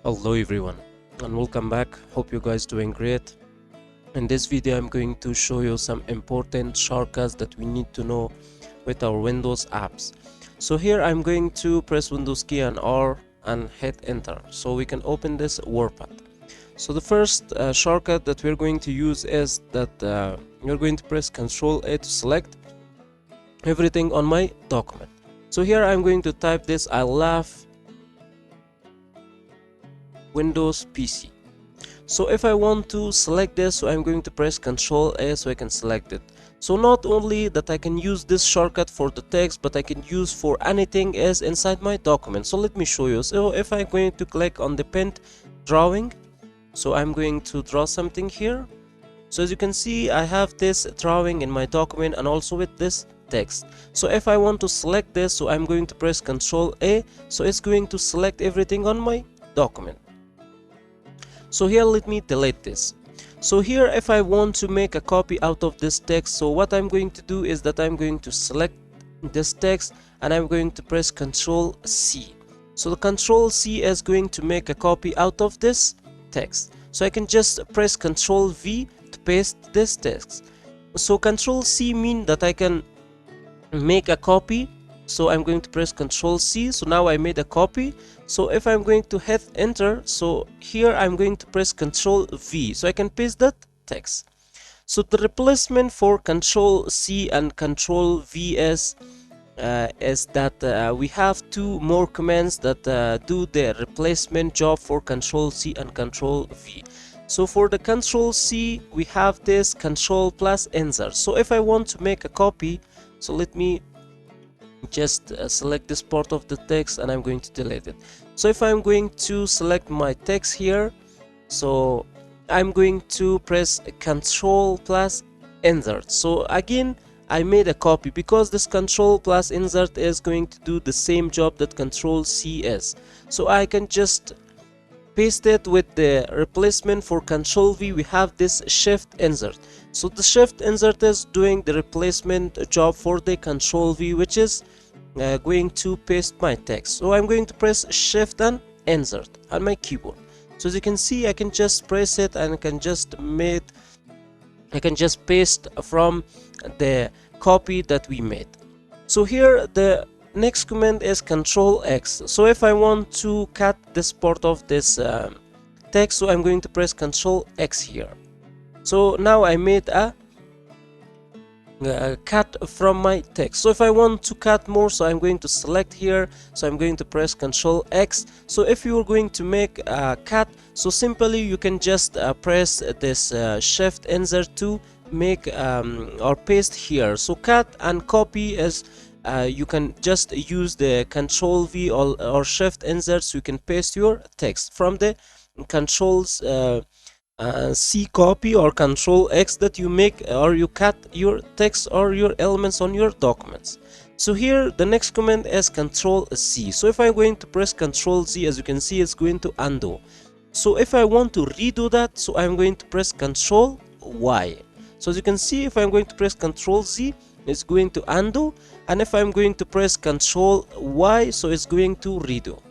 Hello everyone and welcome back. Hope you guys doing great. In this video I'm going to show you some important shortcuts that we need to know with our Windows apps. So here I'm going to press Windows key and R and hit enter so we can open this WordPad. So the first shortcut that we're going to use is that you're going to press Ctrl A to select everything on my document. So here I'm going to type this: I love Windows PC. So if I want to select this, so I'm going to press Ctrl A so I can select it. So not only that I can use this shortcut for the text, but I can use for anything else inside my document. So let me show you. So if I'm going to click on the pen drawing, so I'm going to draw something here. So as you can see, I have this drawing in my document and also with this text. So if I want to select this, so I'm going to press Ctrl A, so it's going to select everything on my document. So here let me delete this. So here if I want to make a copy out of this text, so what I'm going to do is that I'm going to select this text and I'm going to press Ctrl C. So the Ctrl C is going to make a copy out of this text. So I can just press Ctrl V to paste this text. So Ctrl C means that I can make a copy. So I'm going to press Ctrl C. So now I made a copy. So if I'm going to hit enter, so here I'm going to press Ctrl V so I can paste that text. So the replacement for Ctrl C and Ctrl V is that we have two more commands that do the replacement job for Ctrl C and Ctrl V. So for the Ctrl C we have this Ctrl plus insert. So if I want to make a copy, so let me just select this part of the text and I'm going to delete it. So if I'm going to select my text here, so I'm going to press Ctrl plus insert. So again I made a copy because this Ctrl plus insert is going to do the same job that Ctrl C is. So I can just paste it with the replacement for Ctrl V. We have this Shift insert. So the Shift insert is doing the replacement job for the Ctrl V, which is going to paste my text. So I'm going to press Shift and insert on my keyboard. So as you can see, I can just press it and I can just paste from the copy that we made. So here the next command is Ctrl X. So if I want to cut this part of this text, so I'm going to press Ctrl X here. So now I made a cut from my text. So if I want to cut more, so I'm going to select here, so I'm going to press Ctrl X. So if you're going to make a cut, so simply you can just press this Shift insert to make or paste here. So cut and copy is you can just use the Ctrl V or Shift insert, so you can paste your text from the Ctrl C copy or Ctrl X that you make or you cut your text or your elements on your documents. So here the next command is Ctrl C. So if I'm going to press Ctrl Z, as you can see, it's going to undo. So if I want to redo that, so I'm going to press Ctrl Y. So as you can see, if I'm going to press Ctrl Z, it's going to undo, and if I'm going to press Ctrl Y, so it's going to redo.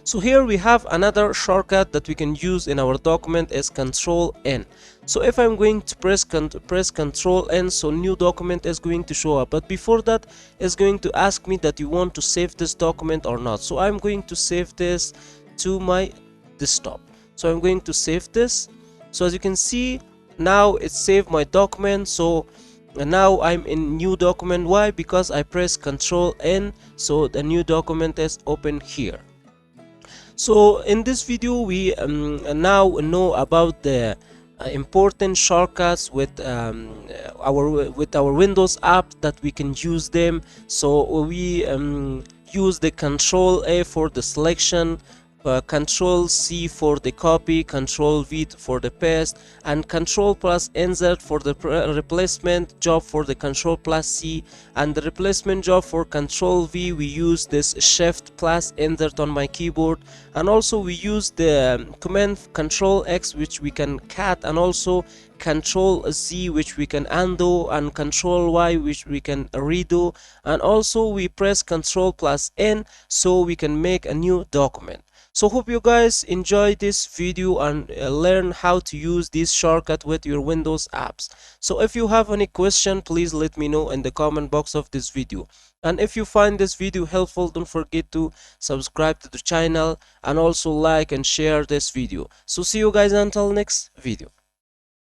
So here we have another shortcut that we can use in our document is Ctrl N. So if I'm going to press Ctrl N, so new document is going to show up. But before that, it's going to ask me that you want to save this document or not. So I'm going to save this to my desktop. So I'm going to save this. So as you can see, now it saved my document. So now I'm in new document. Why? Because I press Ctrl N, so the new document is open here. So in this video we now know about the important shortcuts with our Windows app that we can use them. So we use the Ctrl A for the selection, Ctrl C for the copy, Ctrl V for the paste, and Ctrl plus insert for the replacement job for the Ctrl plus C, and the replacement job for Ctrl V we use this Shift plus insert on my keyboard, and also we use the command Ctrl X, which we can cut, and also Ctrl Z, which we can undo, and Ctrl Y, which we can redo, and also we press Ctrl plus N so we can make a new document. So hope you guys enjoy this video and learn how to use this shortcut with your Windows apps. So if you have any question, please let me know in the comment box of this video. And if you find this video helpful, don't forget to subscribe to the channel and also like and share this video. So see you guys until next video.